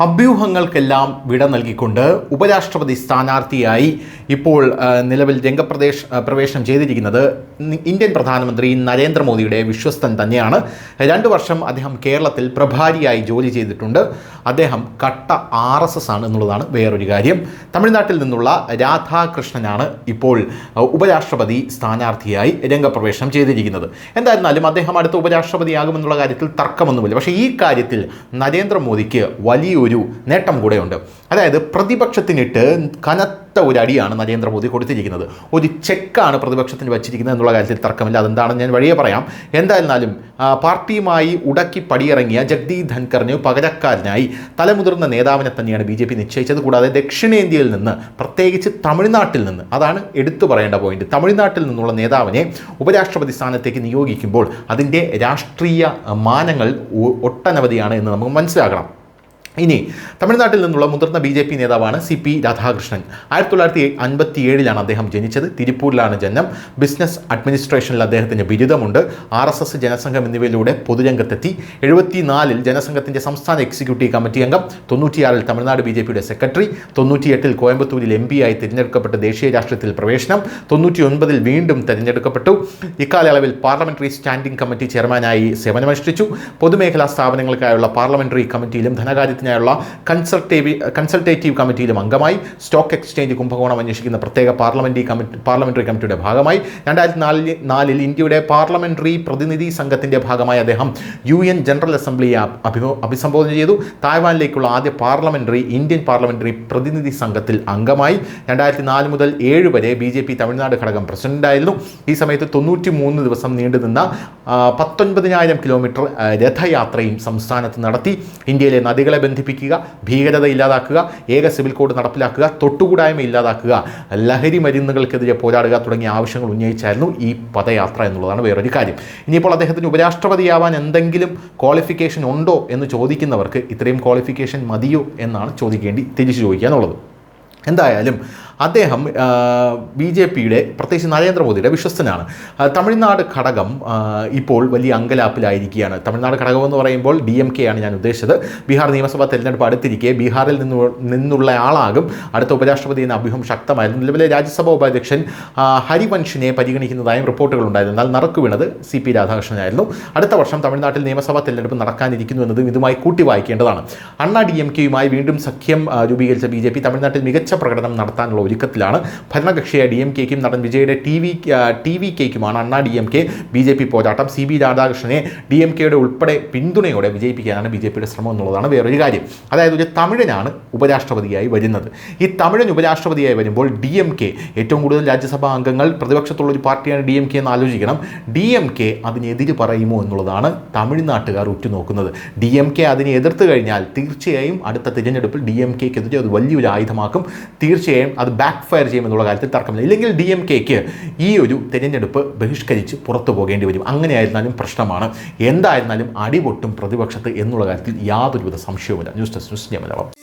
അഭ്യൂഹങ്ങൾക്കെല്ലാം വിട നൽകിക്കൊണ്ട് ഉപരാഷ്ട്രപതി സ്ഥാനാർത്ഥിയായി ഇപ്പോൾ നിലവിൽ പ്രവേശനം ചെയ്തിരിക്കുന്നത് ഇന്ത്യൻ പ്രധാനമന്ത്രി നരേന്ദ്രമോദിയുടെ വിശ്വസ്തൻ തന്നെയാണ്. 2 വർഷം അദ്ദേഹം കേരളത്തിൽ പ്രഭാരിയായി ജോലി ചെയ്തിട്ടുണ്ട്. അദ്ദേഹം കട്ട RSS ആണ് എന്നുള്ളതാണ് വേറൊരു കാര്യം. തമിഴ്നാട്ടിൽ നിന്നുള്ള രാധാകൃഷ്ണനാണ് ഇപ്പോൾ ഉപരാഷ്ട്രപതി സ്ഥാനാർത്ഥിയായി രംഗപ്രവേശനം ചെയ്തിരിക്കുന്നത്. എന്തായിരുന്നാലും അദ്ദേഹം അടുത്ത ഉപരാഷ്ട്രപതിയാകുമെന്നുള്ള കാര്യത്തിൽ തർക്കമൊന്നുമില്ല. പക്ഷേ ഈ കാര്യത്തിൽ നരേന്ദ്രമോദിക്ക് വലിയൊരു നേട്ടം കൂടെയുണ്ട്. അതായത് പ്രതിപക്ഷത്തിനിട്ട് കനത്ത ഒരു അടിയാണ് നരേന്ദ്രമോദി കൊടുത്തിരിക്കുന്നത്. ഒരു ചെക്കാണ് പ്രതിപക്ഷത്തിന് വച്ചിരിക്കുന്നത് എന്നുള്ള കാര്യത്തിൽ തർക്കമില്ല. അതെന്താണെന്ന് ഞാൻ വഴിയെ പറയാം. എന്തായിരുന്നാലും പാർട്ടിയുമായി ഉടക്കി പടിയിറങ്ങിയ ജഗ്ദീപ് ധൻഖറിന് പകരക്കാരനായി തലമുതിർന്ന നേതാവിനെ തന്നെയാണ് BJP നിശ്ചയിച്ചത്. കൂടാതെ ദക്ഷിണേന്ത്യയിൽ നിന്ന്, പ്രത്യേകിച്ച് തമിഴ്നാട്ടിൽ നിന്ന്, അതാണ് എടുത്തു പറയേണ്ട പോയിന്റ്, തമിഴ്നാട്ടിൽ നിന്നുള്ള നേതാവിനെ ഉപരാഷ്ട്രപതി സ്ഥാനത്തേക്ക് നിയോഗിക്കുമ്പോൾ അതിൻ്റെ രാഷ്ട്രീയ മാനങ്ങൾ ഒട്ടനവധിയാണ് എന്ന് നമുക്ക് മനസ്സിലാക്കണം. ഇനി തമിഴ്നാട്ടിൽ നിന്നുള്ള മുതിർന്ന BJP നേതാവാണ് CP രാധാകൃഷ്ണൻ. 1957 അദ്ദേഹം ജനിച്ചത്. തിരുപ്പൂരിലാണ് ജനനം. ബിസിനസ് അഡ്മിനിസ്ട്രേഷനിൽ അദ്ദേഹത്തിന് ബിരുദമുണ്ട്. RSS, ജനസംഘം എന്നിവയിലൂടെ പൊതുരംഗത്തെത്തി. 74 ജനസംഘത്തിൻ്റെ സംസ്ഥാന എക്സിക്യൂട്ടീവ് കമ്മിറ്റി അംഗം. 96 തമിഴ്നാട് BJPയുടെ സെക്രട്ടറി. 98 കോയമ്പത്തൂരിൽ MP ആയി തിരഞ്ഞെടുക്കപ്പെട്ട് ദേശീയ രാഷ്ട്രീയത്തിൽ പ്രവേശനം. 99 വീണ്ടും തിരഞ്ഞെടുക്കപ്പെട്ടു. ഇക്കാലയളവിൽ പാർലമെന്ററി സ്റ്റാൻഡിംഗ് കമ്മിറ്റി ചെയർമാനായി സേവനമനുഷ്ഠിച്ചു. പൊതുമേഖലാ സ്ഥാപനങ്ങൾക്കായുള്ള പാർലമെന്ററി കമ്മിറ്റിയിലും ധനകാര്യത്തിന് കൺസൾട്ടേറ്റീവ് കമ്മിറ്റിയിലും അംഗമായി. സ്റ്റോക്ക് എക്സ്ചേഞ്ച് കുംഭകോണം അന്വേഷിക്കുന്ന പ്രത്യേക പാർലമെന്ററി കമ്മിറ്റിയുടെ ഭാഗമായി. 2004 ഇന്ത്യയുടെ പാർലമെന്ററി പ്രതിനിധി സംഘത്തിൻ്റെ ഭാഗമായി അദ്ദേഹം UN ജനറൽ അസംബ്ലിയെ അഭിസംബോധന ചെയ്തു. തായ്വാനിലേക്കുള്ള ആദ്യ ഇന്ത്യൻ പാർലമെന്ററി പ്രതിനിധി സംഘത്തിൽ അംഗമായി. 2004 മുതൽ 7 വരെ BJP തമിഴ്നാട് ഘടകം പ്രസിഡന്റായിരുന്നു. ഈ സമയത്ത് 93 ദിവസം നീണ്ടുനിന്ന 19,000 കിലോമീറ്റർ രഥയാത്രയും സംസ്ഥാനത്ത് നടത്തി. ഇന്ത്യയിലെ നദികളെ ബന്ധിപ്പിക്കുക, ഭീകരത ഇല്ലാതാക്കുക, ഏക സിവിൽ കോഡ് നടപ്പിലാക്കുക, തൊട്ടുകൂടായ്മ ഇല്ലാതാക്കുക, ലഹരി മരുന്നുകൾക്കെതിരെ പോരാടുക തുടങ്ങിയ ആവശ്യങ്ങൾ ഉന്നയിച്ചായിരുന്നു ഈ പദയാത്ര എന്നുള്ളതാണ് വേറൊരു കാര്യം. ഇനിയിപ്പോൾ അദ്ദേഹത്തിന് ഉപരാഷ്ട്രപതിയാവാൻ എന്തെങ്കിലും ക്വാളിഫിക്കേഷൻ ഉണ്ടോ എന്ന് ചോദിക്കുന്നവർക്ക് ഇത്രയും ക്വാളിഫിക്കേഷൻ മതിയോ എന്നാണ് തിരിച്ചു ചോദിക്കാനുള്ളത്. എന്തായാലും അദ്ദേഹം BJPയുടെ, പ്രത്യേകിച്ച് നരേന്ദ്രമോദിയുടെ വിശ്വസ്തനാണ്. തമിഴ്നാട് ഘടകം ഇപ്പോൾ വലിയ അങ്കലാപ്പിലായിരിക്കുകയാണ്. തമിഴ്നാട് ഘടകം എന്ന് പറയുമ്പോൾ DMK ആണ് ഞാൻ ഉദ്ദേശിച്ചത്. ബീഹാർ നിയമസഭാ തെരഞ്ഞെടുപ്പ് അടുത്തിരിക്കെ ബീഹാറിൽ നിന്നുള്ള ആളാകും അടുത്ത ഉപരാഷ്ട്രപതി എന്ന അഭ്യൂഹം ശക്തമായിരുന്നു. നിലവിലെ രാജ്യസഭാ ഉപാധ്യക്ഷൻ ഹരിവൻഷിനെ പരിഗണിക്കുന്നതായും റിപ്പോർട്ടുകൾ ഉണ്ടായിരുന്നു. എന്നാൽ നറുക്ക് വീണത് CP രാധാകൃഷ്ണനായിരുന്നു. അടുത്ത വർഷം തമിഴ്നാട്ടിൽ നിയമസഭാ തെരഞ്ഞെടുപ്പ് നടക്കാനിരിക്കുന്നു എന്നതും ഇതുമായി കൂട്ടി വായിക്കേണ്ടതാണ്. അണ്ണാ DMKയുമായി വീണ്ടും സഖ്യം രൂപീകരിച്ച BJP തമിഴ്നാട്ടിൽ മികച്ച പ്രകടനം നടത്താനുള്ള ഒരുക്കത്തിലാണ്. ഭരണകക്ഷിയായ DMKയ്ക്കും നടൻ വിജയുടെ TVKയ്ക്കുമാണ് അണ്ണാ DMK BJP പോരാട്ടം. CB രാധാകൃഷ്ണനെ DMKയുടെ ഉൾപ്പെടെ പിന്തുണയോടെ വിജയിപ്പിക്കാനാണ് BJPയുടെ ശ്രമം എന്നുള്ളതാണ് വേറൊരു കാര്യം. അതായത് ഒരു തമിഴനാണ് ഉപരാഷ്ട്രപതിയായി വരുന്നത്. ഈ തമിഴൻ ഉപരാഷ്ട്രപതിയായി വരുമ്പോൾ DMK, ഏറ്റവും കൂടുതൽ രാജ്യസഭാ അംഗങ്ങൾ പ്രതിപക്ഷത്തുള്ളൊരു പാർട്ടിയാണ് DMK എന്ന് ആലോചിക്കണം. DMK അതിനെതിര് പറയുമോ എന്നുള്ളതാണ് തമിഴ്നാട്ടുകാർ ഉറ്റുനോക്കുന്നത്. DMK അതിനെ എതിർത്ത് കഴിഞ്ഞാൽ തീർച്ചയായും അടുത്ത തിരഞ്ഞെടുപ്പിൽ DMKക്കെതിരെ അത് വലിയൊരു ആയുധമാക്കും. തീർച്ചയായും അത് ബാക്ക് ഫയർ ചെയ്യുമെന്നുള്ള കാര്യത്തിൽ തർക്കമില്ല. ഇല്ലെങ്കിൽ DMKക്ക് ഈ ഒരു തിരഞ്ഞെടുപ്പ് ബഹിഷ്കരിച്ച് പുറത്തു പോകേണ്ടി വരും. അങ്ങനെയായിരുന്നാലും പ്രശ്നമാണ്. എന്തായിരുന്നാലും അടിപൊട്ടും പ്രതിപക്ഷത്ത് എന്നുള്ള കാര്യത്തിൽ യാതൊരുവിധ സംശയവുമില്ല. News desk, news Malayalam.